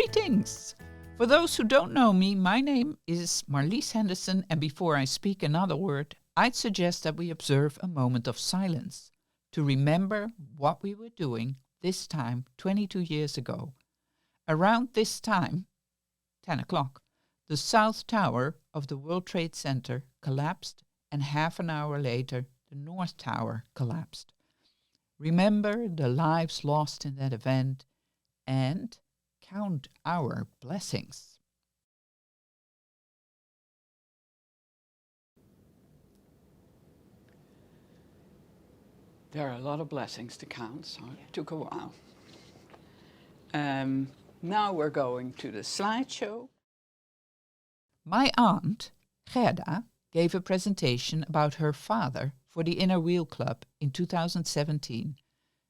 Greetings! For those who don't know me, my name is Marlies Henderson, and before I speak another word, I'd suggest that we observe a moment of silence to remember what we were doing this time 22 years ago. Around this time, 10 o'clock, the South Tower of the World Trade Center collapsed, and half an hour later, the North Tower collapsed. Remember the lives lost in that event and count our blessings. There are a lot of blessings to count, so it took a while. Now we're going to the slideshow. My aunt, Gerda, gave a presentation about her father for the Inner Wheel Club in 2017.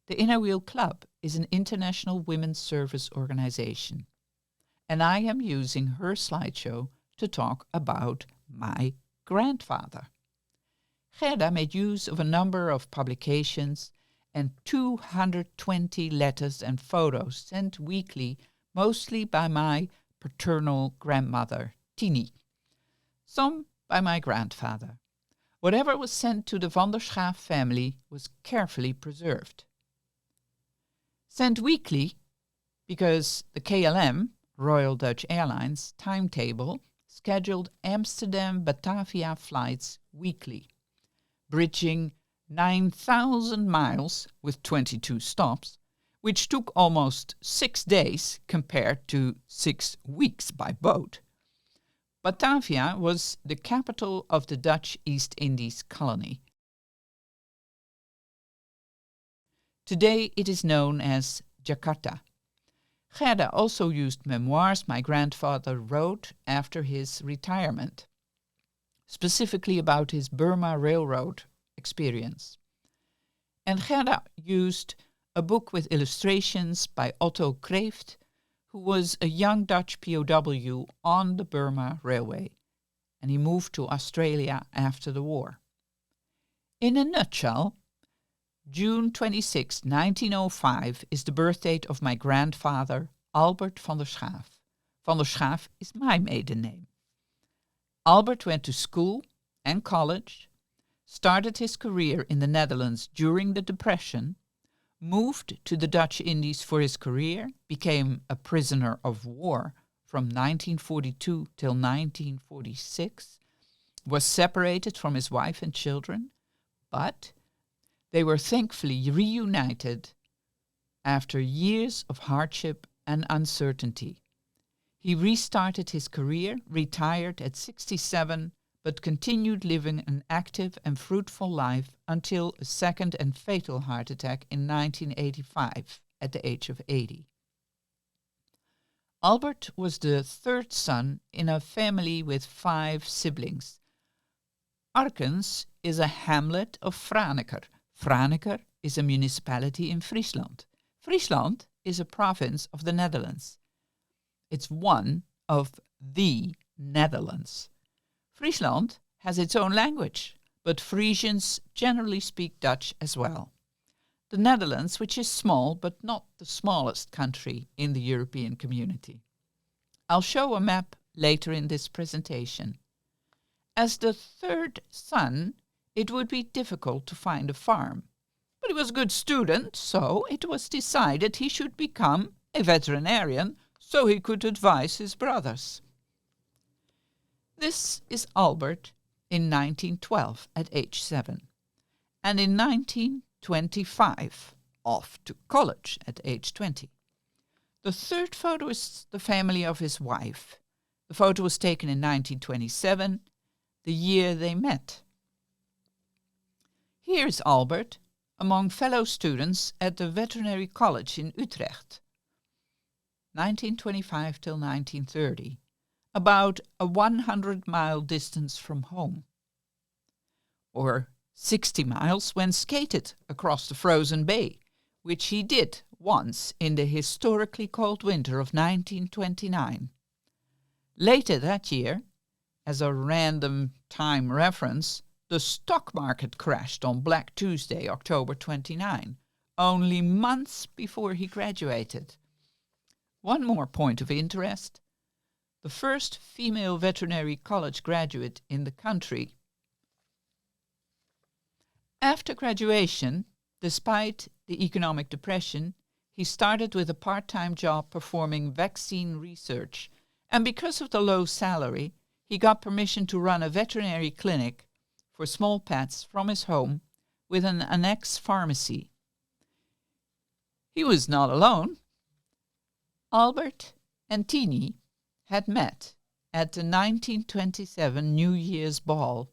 The Inner Wheel Club is an international women's service organization, and I am using her slideshow to talk about my grandfather. Gerda made use of a number of publications and 220 letters and photos sent weekly, mostly by my paternal grandmother, Tini. Some by my grandfather. Whatever was sent to the van der Schaaf family was carefully preserved. Sent weekly because the KLM, Royal Dutch Airlines, timetable scheduled Amsterdam-Batavia flights weekly, bridging 9,000 miles with 22 stops, which took almost 6 days compared to 6 weeks by boat. Batavia was the capital of the Dutch East Indies colony. Today it is known as Jakarta. Gerda also used memoirs my grandfather wrote after his retirement, specifically about his Burma Railroad experience. And Gerda used a book with illustrations by Otto Kreeft, who was a young Dutch POW on the Burma Railway, and he moved to Australia after the war. In a nutshell, June 26, 1905 is the birth date of my grandfather, Albert van der Schaaf. Van der Schaaf is my maiden name. Albert went to school and college, started his career in the Netherlands during the Depression, moved to the Dutch Indies for his career, became a prisoner of war from 1942 till 1946, was separated from his wife and children, but they were thankfully reunited after years of hardship and uncertainty. He restarted his career, retired at 67, but continued living an active and fruitful life until a second and fatal heart attack in 1985 at the age of 80. Albert was the third son in a family with 5 siblings. Arkens is a hamlet of Franeker. Franeker is a municipality in Friesland. Friesland is a province of the Netherlands. It's one of the Netherlands. Friesland has its own language, but Frisians generally speak Dutch as well. The Netherlands, which is small but not the smallest country in the European community. I'll show a map later in this presentation. As the third son, it would be difficult to find a farm. But he was a good student, so it was decided he should become a veterinarian so he could advise his brothers. This is Albert in 1912 at age 7, and in 1925 off to college at age 20. The third photo is the family of his wife. The photo was taken in 1927, the year they met. Here's Albert among fellow students at the Veterinary College in Utrecht, 1925 till 1930, about a 100-mile distance from home, or 60 miles when skated across the frozen bay, which he did once in the historically cold winter of 1929. Later that year, as a random time reference, the stock market crashed on Black Tuesday, October 29, only months before he graduated. One more point of interest. The first female veterinary college graduate in the country. After graduation, despite the economic depression, he started with a part-time job performing vaccine research, and because of the low salary, he got permission to run a veterinary clinic for small pets from his home with an annex pharmacy. He was not alone. Albert and Tini had met at the 1927 New Year's ball.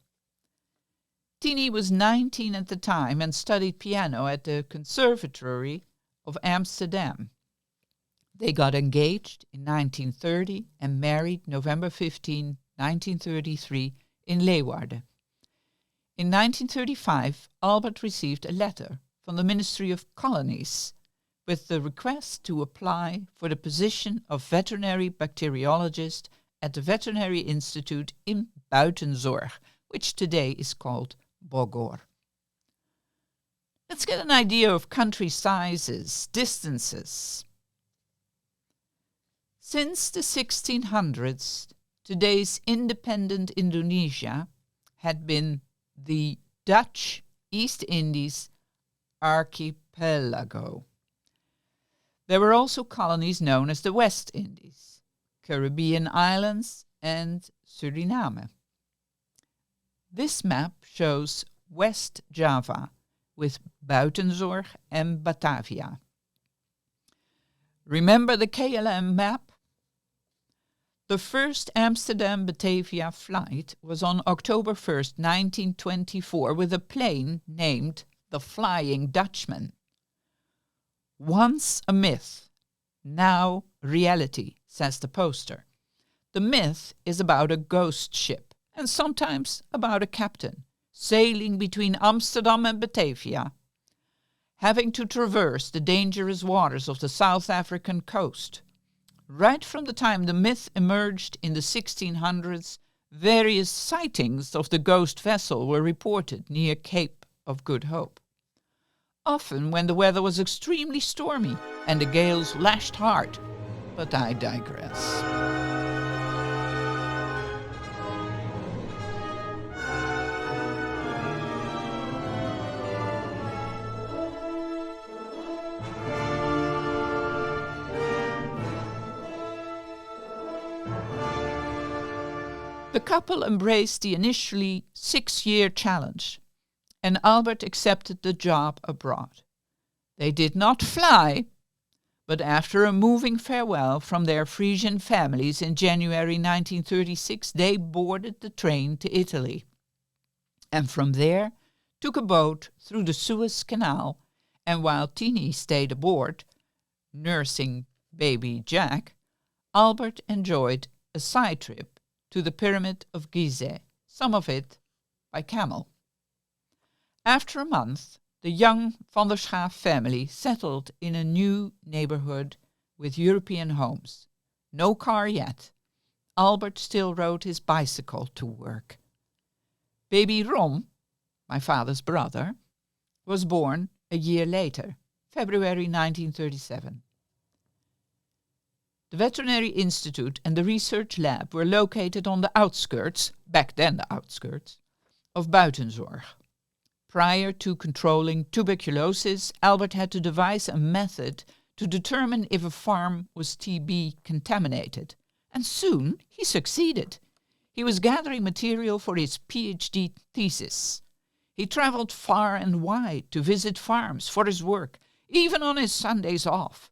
Tini was 19 at the time and studied piano at the Conservatory of Amsterdam. They got engaged in 1930 and married November 15, 1933 in Leeuwarden. In 1935, Albert received a letter from the Ministry of Colonies with the request to apply for the position of veterinary bacteriologist at the Veterinary Institute in Buitenzorg, which today is called Bogor. Let's get an idea of country sizes, distances. Since the 1600s, today's independent Indonesia had been the Dutch East Indies archipelago. There were also colonies known as the West Indies, Caribbean islands, and Suriname. This map shows West Java with Buitenzorg and Batavia. Remember the KLM map? The first Amsterdam-Batavia flight was on October 1st, 1924, with a plane named the Flying Dutchman. Once a myth, now reality, says the poster. The myth is about a ghost ship, and sometimes about a captain, sailing between Amsterdam and Batavia, having to traverse the dangerous waters of the South African coast. Right from the time the myth emerged in the 1600s, various sightings of the ghost vessel were reported near Cape of Good Hope. Often when the weather was extremely stormy and the gales lashed hard, but I digress. The couple embraced the initially 6-year challenge, and Albert accepted the job abroad. They did not fly, but after a moving farewell from their Frisian families in January 1936, they boarded the train to Italy, and from there took a boat through the Suez Canal, and while Tini stayed aboard, nursing baby Jack, Albert enjoyed a side trip to the Pyramid of Gizeh, some of it by camel. After a month, the young van der Schaaf family settled in a new neighborhood with European homes. No car yet. Albert still rode his bicycle to work. Baby Rom, my father's brother, was born a year later, February 1937. The Veterinary Institute and the research lab were located on the outskirts, back then the outskirts, of Buitenzorg. Prior to controlling tuberculosis, Albert had to devise a method to determine if a farm was TB contaminated, and soon he succeeded. He was gathering material for his PhD thesis. He traveled far and wide to visit farms for his work, even on his Sundays off.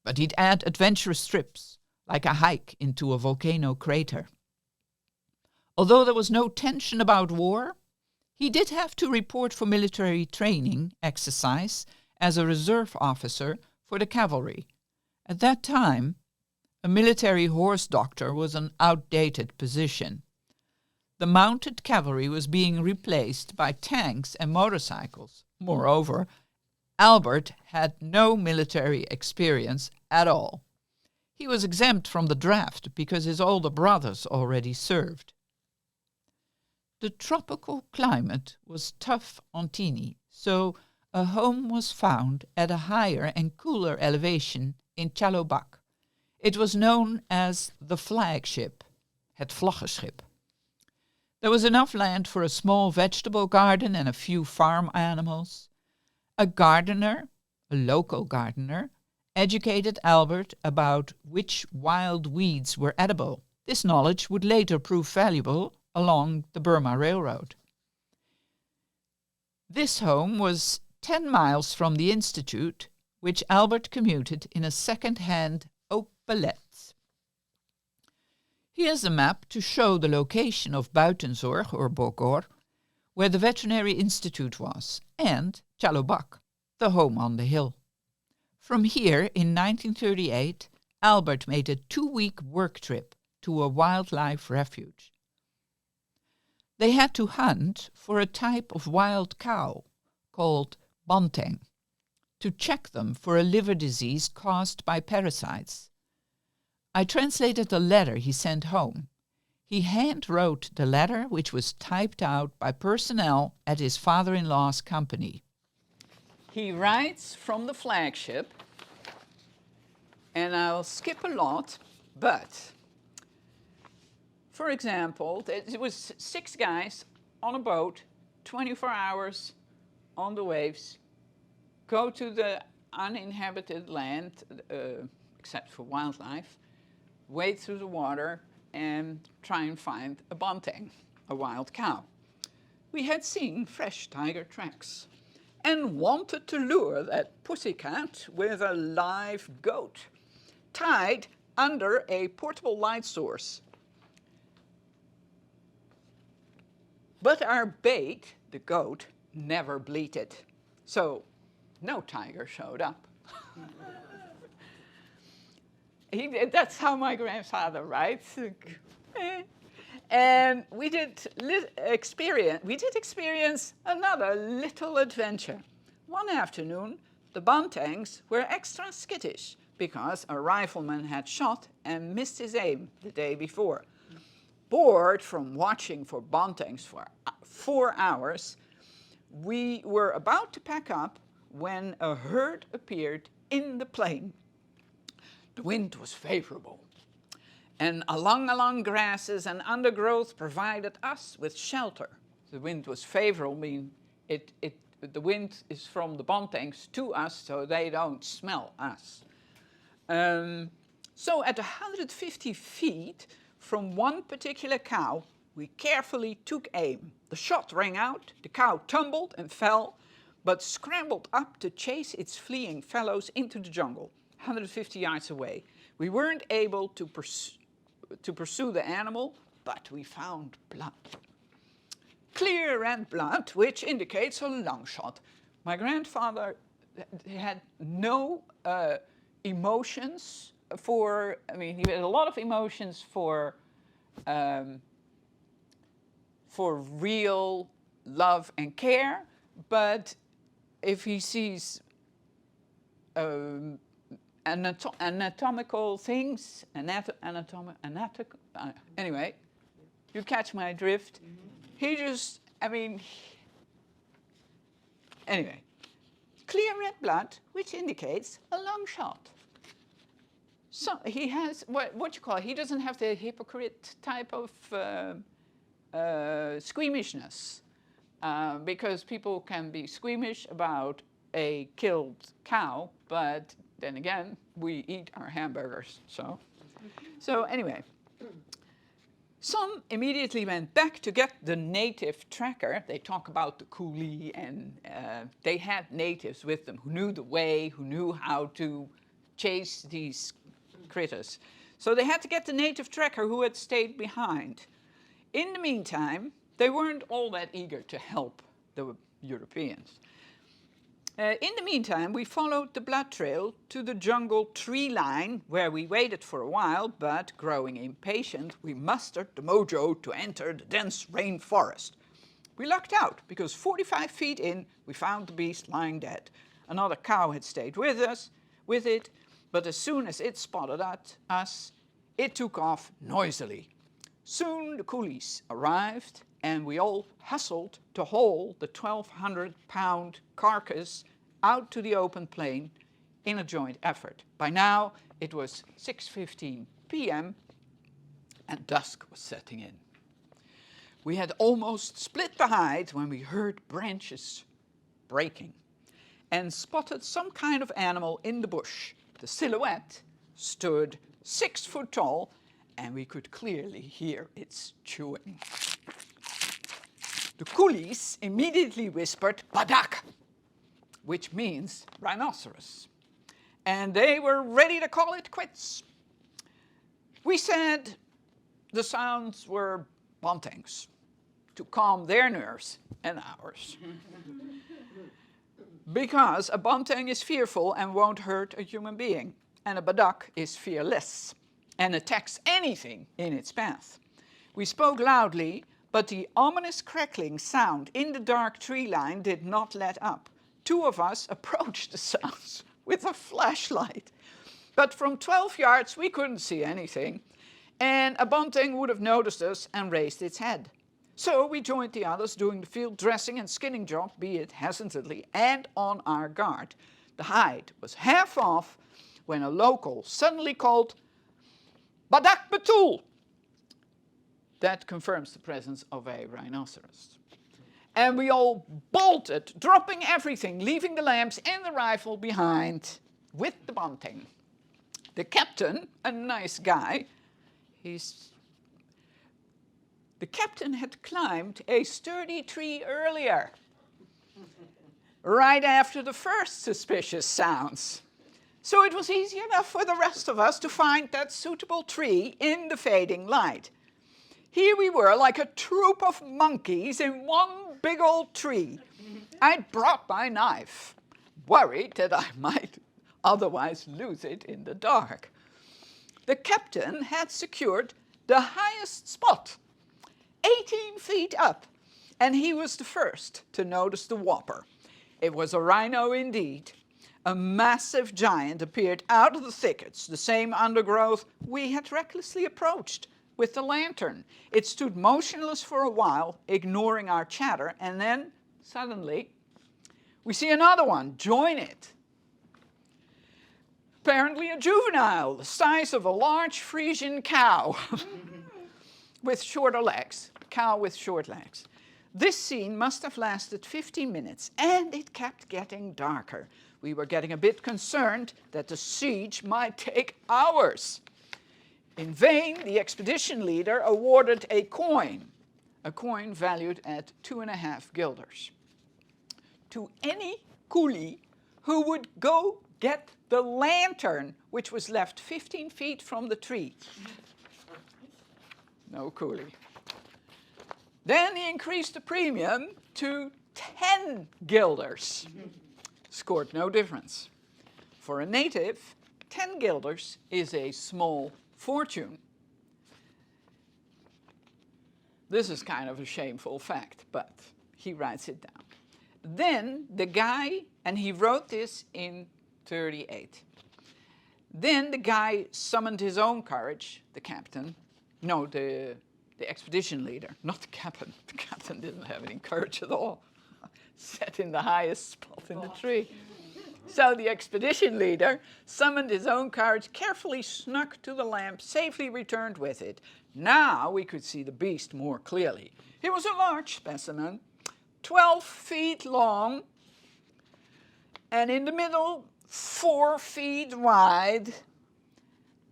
But he'd add adventurous trips, like a hike into a volcano crater. Although there was no tension about war, he did have to report for military training exercise as a reserve officer for the cavalry. At that time, a military horse doctor was an outdated position. The mounted cavalry was being replaced by tanks and motorcycles. Moreover, Albert had no military experience at all. He was exempt from the draft because his older brothers already served. The tropical climate was tough on Tini, so a home was found at a higher and cooler elevation in Chalobak, It was known as the flagship, het vlaggenschip. There was enough land for a small vegetable garden and a few farm animals. A gardener, a local gardener, educated Albert about which wild weeds were edible. This knowledge would later prove valuable along the Burma Railroad. This home was 10 miles from the institute, which Albert commuted in a second-hand opelette. Here's a map to show the location of Buitenzorg, or Bogor, where the Veterinary Institute was, and Chalobak, the home on the hill. From here, in 1938, Albert made a 2-week work trip to a wildlife refuge. They had to hunt for a type of wild cow called banteng, to check them for a liver disease caused by parasites. I translated the letter he sent home. He hand-wrote the letter, which was typed out by personnel at his father-in-law's company. He writes from the flagship, and I'll skip a lot, but, for example, it was 6 guys on a boat, 24 hours on the waves, go to the uninhabited land, except for wildlife, wade through the water, and try and find a banteng, a wild cow. We had seen fresh tiger tracks and wanted to lure that pussycat with a live goat tied under a portable light source. But our bait, the goat, never bleated, so no tiger showed up. That's how my grandfather writes. And we did experience another little adventure. One afternoon, the bantengs were extra skittish because a rifleman had shot and missed his aim the day before. Bored from watching for bantengs for 4 hours, we were about to pack up when a herd appeared in the plain. The wind was favorable, and along grasses and undergrowth provided us with shelter. The wind was favorable, meaning the wind is from the bantengs to us, so they don't smell us. So at 150 feet from one particular cow, we carefully took aim. The shot rang out, the cow tumbled and fell, but scrambled up to chase its fleeing fellows into the jungle, 150 yards away. We weren't able to pursue the animal, but we found blood. Clear red blood, which indicates a long shot. My grandfather had no emotions for, he had a lot of emotions for real love and care, but if he sees anatomical things, anyway, you catch my drift. He just, anyway, clear red blood, which indicates a long shot. So he has, what you call, he doesn't have the hypocrite type of squeamishness, because people can be squeamish about a killed cow, but then again, we eat our hamburgers, so anyway. Some immediately went back to get the native tracker. They talk about the coolie, and they had natives with them who knew the way, who knew how to chase these critters. So they had to get the native tracker who had stayed behind. In the meantime, they weren't all that eager to help the Europeans. In the meantime, we followed the blood trail to the jungle tree line, where we waited for a while, but growing impatient, we mustered the mojo to enter the dense rainforest. We lucked out, because 45 feet in, we found the beast lying dead. Another cow had stayed with it, but as soon as it spotted us, it took off noisily. Soon the coolies arrived, and we all hustled to haul the 1,200-pound carcass out to the open plain in a joint effort. By now, It was 6:15 p.m. and dusk was setting in. We had almost split the hide when we heard branches breaking and spotted some kind of animal in the bush. The silhouette stood 6 foot tall, and we could clearly hear its chewing. The coolies immediately whispered "badak," which means rhinoceros, and they were ready to call it quits. We said the sounds were buntings to calm their nerves and ours. Because a bunting is fearful and won't hurt a human being, and a badak is fearless and attacks anything in its path. We spoke loudly, but the ominous crackling sound in the dark tree line did not let up. 2 of us approached the sounds with a flashlight, but from 12 yards we couldn't see anything, and a bunting would have noticed us and raised its head. So we joined the others doing the field dressing and skinning job, be it hesitantly and on our guard. The hide was half off when a local suddenly called "Badak Batul." That confirms the presence of a rhinoceros. And we all bolted, dropping everything, leaving the lamps and the rifle behind with the bunting. The captain, a nice guy, the captain had climbed a sturdy tree earlier, right after the first suspicious sounds. So it was easy enough for the rest of us to find that suitable tree in the fading light. Here we were like a troop of monkeys in one big old tree. I'd brought my knife, worried that I might otherwise lose it in the dark. The captain had secured the highest spot, 18 feet up, and he was the first to notice the whopper. It was a rhino indeed. A massive giant appeared out of the thickets, the same undergrowth we had recklessly approached with the lantern. It stood motionless for a while, ignoring our chatter, and then, suddenly, we see another one join it. Apparently a juvenile, the size of a large Frisian cow with shorter legs. Cow with short legs. This scene must have lasted 15 minutes, and it kept getting darker. We were getting a bit concerned that the siege might take hours. In vain, the expedition leader awarded a coin valued at 2.5 guilders, to any coolie who would go get the lantern, which was left 15 feet from the tree. No coolie. Then he increased the premium to 10 guilders. Scored no difference. For a native, 10 guilders is a small fortune. This is kind of a shameful fact, but he writes it down. Then the guy, and he wrote this in 38. Then the guy summoned his own courage, the captain, no, the expedition leader, not the captain. The captain didn't have any courage at all. Sat in the highest spot in the tree. So the expedition leader summoned his own courage, carefully snuck to the lamp, safely returned with it. Now we could see the beast more clearly. He was a large specimen, 12 feet long, and in the middle, 4 feet wide,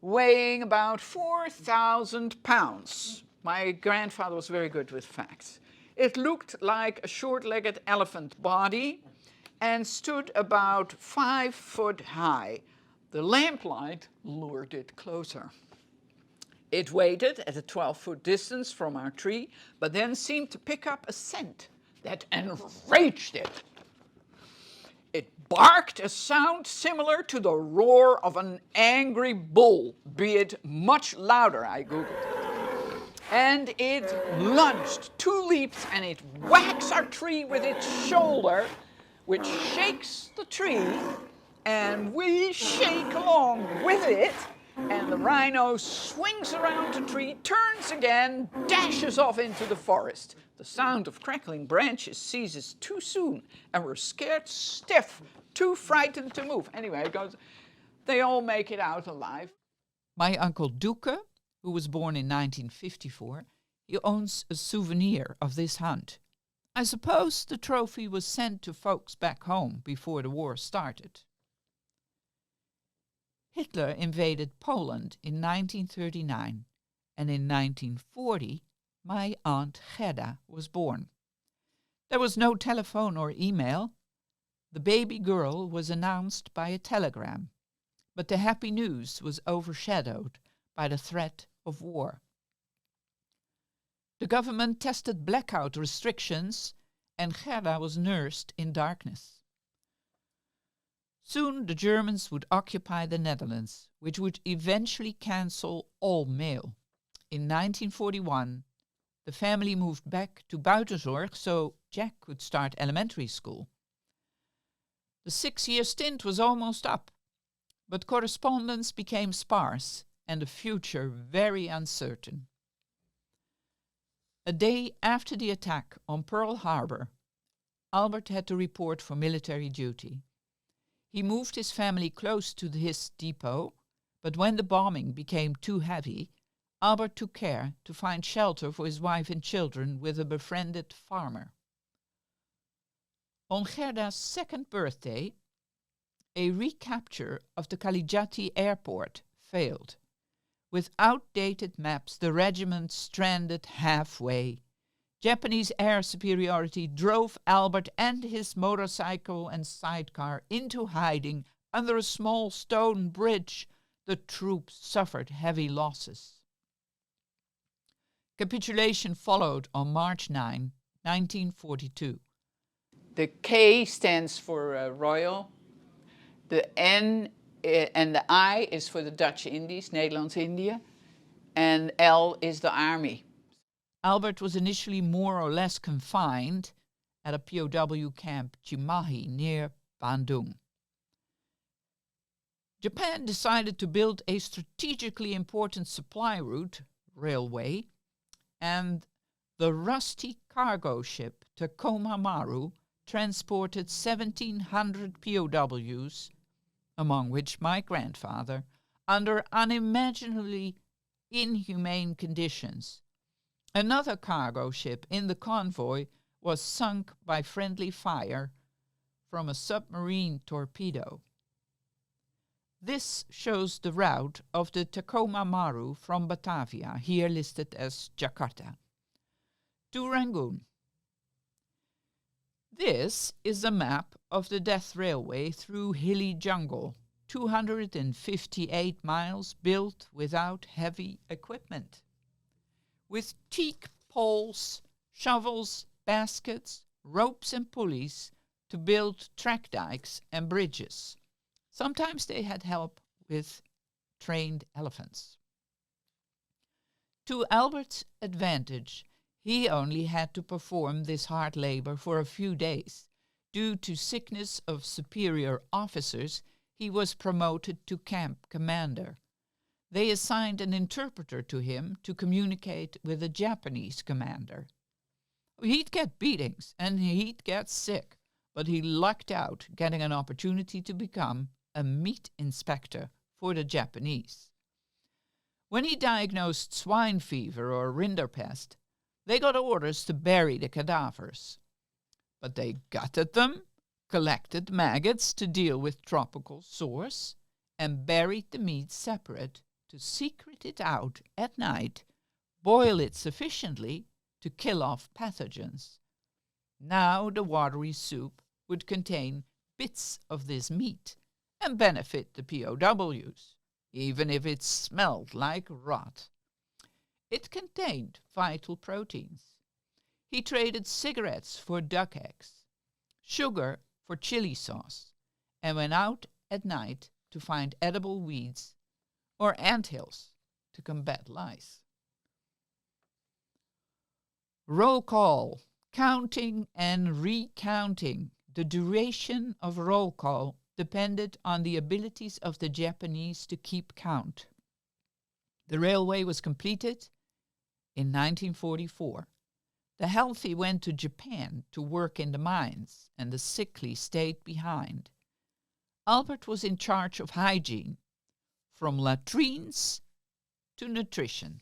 weighing about 4,000 pounds. My grandfather was very good with facts. It looked like a short-legged elephant body and stood about 5 foot high. The lamplight lured it closer. It waited at a 12-foot distance from our tree, but then seemed to pick up a scent that enraged it. It barked a sound similar to the roar of an angry bull, be it much louder, I googled it. And it lunged 2 leaps, and it whacks our tree with its shoulder, which shakes the tree, and we shake along with it, and the rhino swings around the tree, turns again, dashes off into the forest. The sound of crackling branches ceases too soon, and we're scared stiff, too frightened to move. Anyway, it goes, They all make it out alive. My uncle Duke, who was born in 1954, he owns a souvenir of this hunt. I suppose the trophy was sent to folks back home before the war started. Hitler invaded Poland in 1939, and in 1940 my Aunt Gerda was born. There was no telephone or email. The baby girl was announced by a telegram, but the happy news was overshadowed by the threat of war. The government tested blackout restrictions, and Gerda was nursed in darkness. Soon the Germans would occupy the Netherlands, which would eventually cancel all mail. In 1941, the family moved back to Buitenzorg so Jack could start elementary school. The 6-year stint was almost up, but correspondence became sparse and the future very uncertain. A day after the attack on Pearl Harbor, Albert had to report for military duty. He moved his family close to his depot, but when the bombing became too heavy, Albert took care to find shelter for his wife and children with a befriended farmer. On Gerda's 2nd birthday, a recapture of the Kalijati airport failed. With outdated maps, the regiment stranded halfway. Japanese air superiority drove Albert and his motorcycle and sidecar into hiding under a small stone bridge. The troops suffered heavy losses. Capitulation followed on March 9, 1942. The K stands for Royal. The N and the I is for the Dutch Indies, Nederlands-Indië. And L is the Army. Albert was initially more or less confined at a POW camp Cimahi near Bandung. Japan decided to build a strategically important supply route, railway, and the rusty cargo ship Tacoma Maru transported 1,700 POWs, among which my grandfather, under unimaginably inhumane conditions. Another cargo ship in the convoy was sunk by friendly fire from a submarine torpedo. This shows the route of the Tacoma Maru from Batavia, here listed as Jakarta, to Rangoon. This is a map of the Death Railway through hilly jungle, 258 miles built without heavy equipment, with teak poles, shovels, baskets, ropes and pulleys to build track dikes and bridges. Sometimes they had help with trained elephants. To Albert's advantage, he only had to perform this hard labor for a few days. Due to sickness of superior officers, he was promoted to camp commander. They assigned an interpreter to him to communicate with the Japanese commander. He'd get beatings and he'd get sick, but he lucked out getting an opportunity to become a meat inspector for the Japanese. When he diagnosed swine fever or rinderpest, they got orders to bury the cadavers. But they gutted them, collected maggots to deal with tropical sores, and buried the meat separate to secret it out at night, boil it sufficiently to kill off pathogens. Now the watery soup would contain bits of this meat and benefit the POWs, even if it smelled like rot. It contained vital proteins. He traded cigarettes for duck eggs, sugar for chili sauce, and went out at night to find edible weeds or anthills to combat lice. Roll call, counting and recounting. The duration of roll call depended on the abilities of the Japanese to keep count. The railway was completed in 1944. The healthy went to Japan to work in the mines, and the sickly stayed behind. Albert was in charge of hygiene, from latrines to nutrition.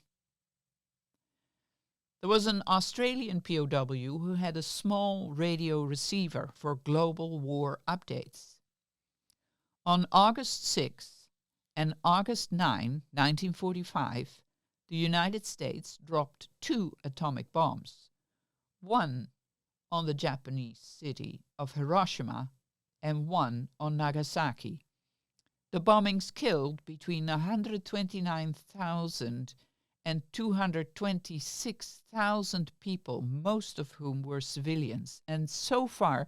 There was an Australian POW who had a small radio receiver for global war updates. On August 6 and August 9, 1945, the United States dropped 2 atomic bombs, one on the Japanese city of Hiroshima and one on Nagasaki. The bombings killed between 129,000 and 226,000 people, most of whom were civilians, and so far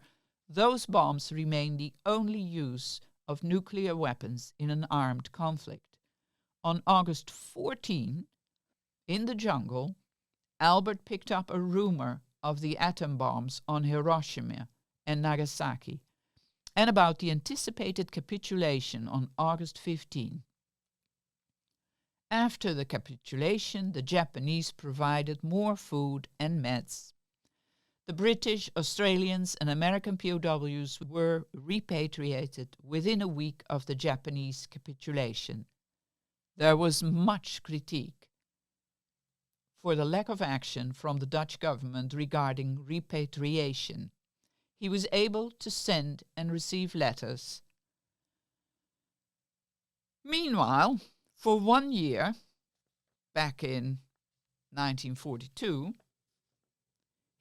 those bombs remain the only use of nuclear weapons in an armed conflict. On August 14, in the jungle, Albert picked up a rumor of the atom bombs on Hiroshima and Nagasaki, and about the anticipated capitulation on August 15. After the capitulation, the Japanese provided more food and meds. The British, Australians, and American POWs were repatriated within a week of the Japanese capitulation. There was much critique for the lack of action from the Dutch government regarding repatriation. He was able to send and receive letters. Meanwhile, for 1 year, back in 1942,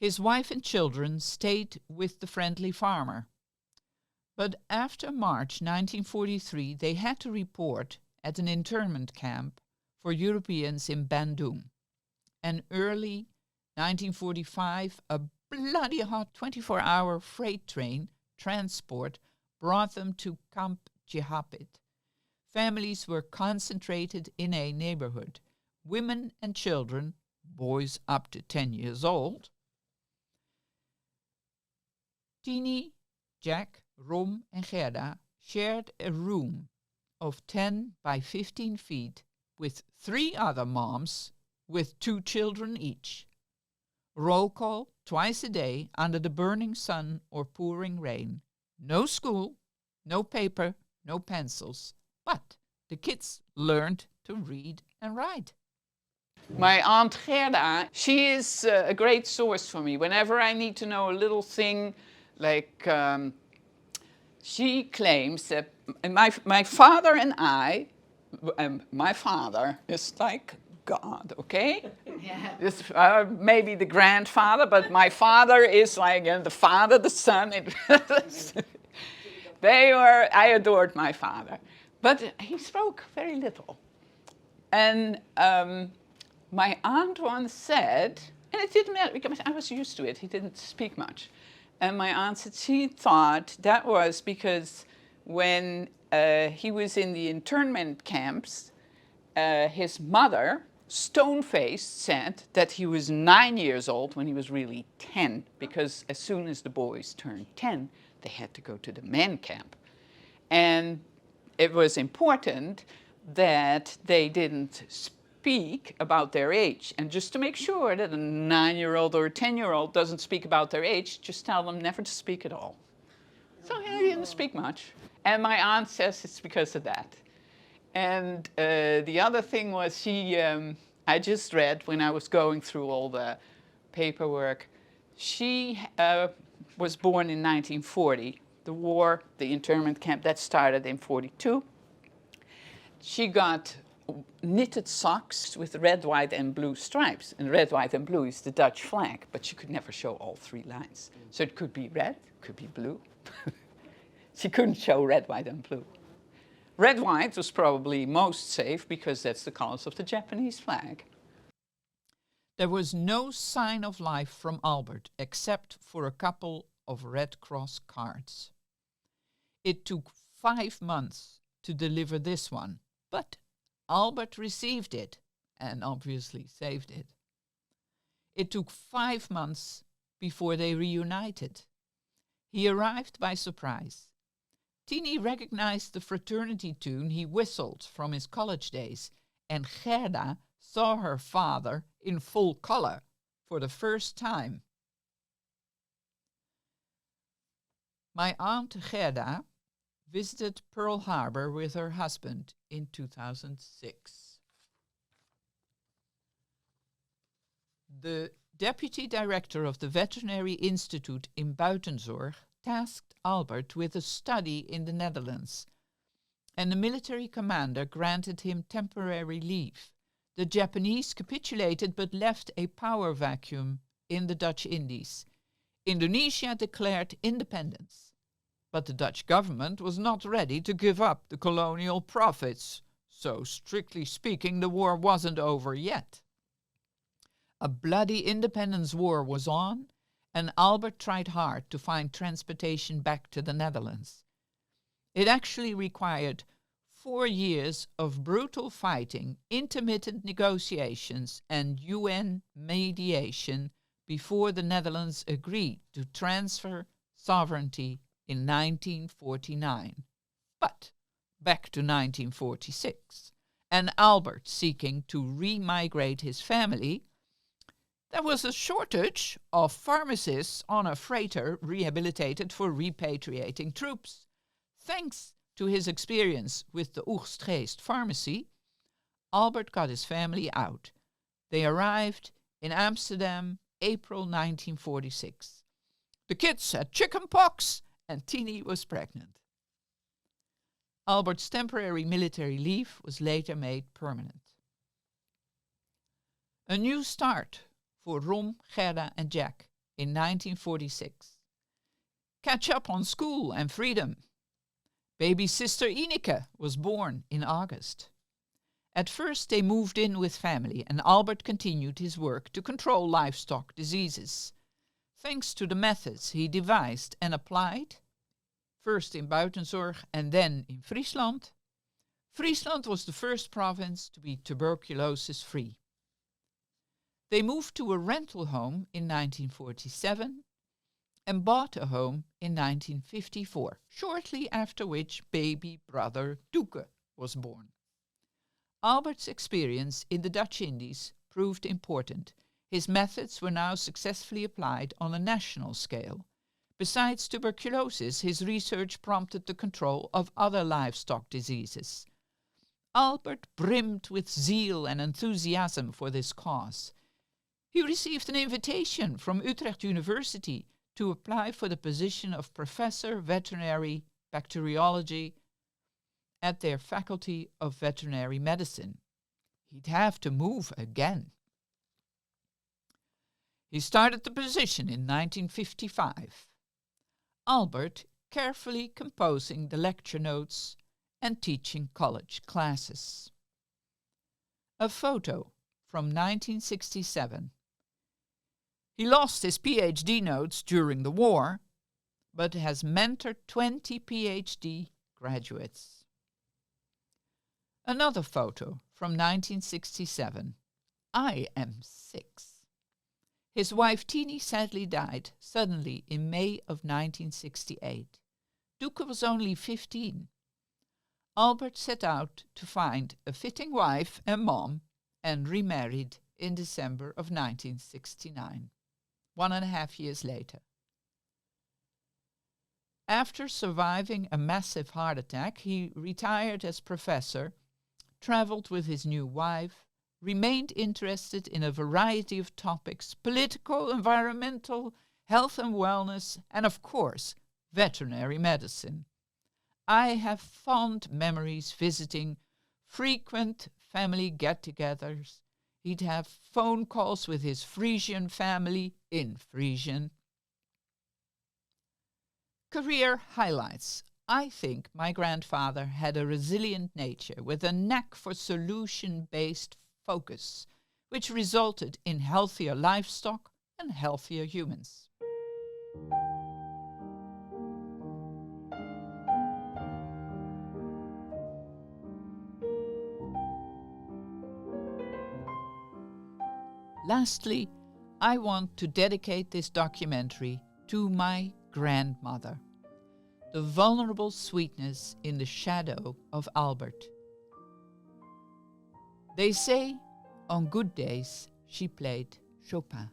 his wife and children stayed with the friendly farmer. But after March 1943, they had to report at an internment camp for Europeans in Bandung. And early 1945, a bloody hot 24-hour freight train transport brought them to Camp Jihapit. Families were concentrated in a neighborhood. Women and children, boys up to 10 years old. Tini, Jack, Rom, and Gerda shared a room of 10 by 15 feet with 3 other moms with 2 children each. Roll call twice a day under the burning sun or pouring rain. No school, no paper, no pencils. But the kids learned to read and write. My Aunt Gerda, she is a great source for me. Whenever I need to know a little thing, like she claims that my father and I, my father is like God, okay? Yeah. This, maybe the grandfather, but my father is like the father, the son. I adored my father. But he spoke very little. And my aunt once said, and it didn't matter because I was used to it, he didn't speak much. And my aunt said she thought that was because when he was in the internment camps, his mother, stone-faced, said that he was 9 years old when he was really 10, because as soon as the boys turned 10, they had to go to the men camp. And it was important that they didn't speak about their age. And just to make sure that a 9-year-old or a 10-year-old doesn't speak about their age, just tell them never to speak at all. So he didn't speak much. And my aunt says it's because of that. And the other thing was I just read when I was going through all the paperwork, she was born in 1940. The war, the internment camp, that started in 42. She got knitted socks with red, white, and blue stripes. And red, white, and blue is the Dutch flag, but she could never show all 3 lines. So it could be red, could be blue. She couldn't show red, white, and blue. Red, white was probably most safe because that's the colors of the Japanese flag. There was no sign of life from Albert except for a couple of Red Cross cards. It took 5 months to deliver this one, but Albert received it and obviously saved it. It took 5 months before they reunited. He arrived by surprise. Tini recognized the fraternity tune he whistled from his college days, and Gerda saw her father in full color for the first time. My Aunt Gerda visited Pearl Harbor with her husband in 2006. The deputy director of the Veterinary Institute in Buitenzorg tasked Albert with a study in the Netherlands, and the military commander granted him temporary leave. The Japanese capitulated but left a power vacuum in the Dutch Indies. Indonesia declared independence, but the Dutch government was not ready to give up the colonial profits, so strictly speaking the war wasn't over yet. A bloody independence war was on, and Albert tried hard to find transportation back to the Netherlands. It actually required 4 years of brutal fighting, intermittent negotiations, and UN mediation before the Netherlands agreed to transfer sovereignty in 1949. But back to 1946, and Albert seeking to re-migrate his family, there was a shortage of pharmacists on a freighter rehabilitated for repatriating troops. Thanks to his experience with the Oegstgeest pharmacy, Albert got his family out. They arrived in Amsterdam, April 1946. The kids had chicken pox and Tini was pregnant. Albert's temporary military leave was later made permanent. A new start for Rom, Gerda and Jack in 1946. Catch up on school and freedom. Baby sister Ineke was born in August. At first they moved in with family and Albert continued his work to control livestock diseases. Thanks to the methods he devised and applied, first in Buitenzorg and then in Friesland, Friesland was the first province to be tuberculosis-free. They moved to a rental home in 1947 and bought a home in 1954, shortly after which baby brother Doeke was born. Albert's experience in the Dutch Indies proved important. His methods were now successfully applied on a national scale. Besides tuberculosis, his research prompted the control of other livestock diseases. Albert brimmed with zeal and enthusiasm for this cause. He received an invitation from Utrecht University to apply for the position of Professor Veterinary Bacteriology at their Faculty of Veterinary Medicine. He'd have to move again. He started the position in 1955. Albert carefully composing the lecture notes and teaching college classes. A photo from 1967. He lost his PhD notes during the war, but has mentored 20 PhD graduates. Another photo from 1967. I am 6. His wife Tini sadly died suddenly in May of 1968. Doeke was only 15. Albert set out to find a fitting wife and mom and remarried in December of 1969. 1.5 years later. After surviving a massive heart attack, he retired as professor, traveled with his new wife, remained interested in a variety of topics, political, environmental, health and wellness, and of course, veterinary medicine. I have fond memories visiting frequent family get-togethers. He'd have phone calls with his Frisian family in Frisian. Career highlights. I think my grandfather had a resilient nature with a knack for solution-based focus, which resulted in healthier livestock and healthier humans. Lastly, I want to dedicate this documentary to my grandmother, the vulnerable sweetness in the shadow of Albert. They say on good days she played Chopin.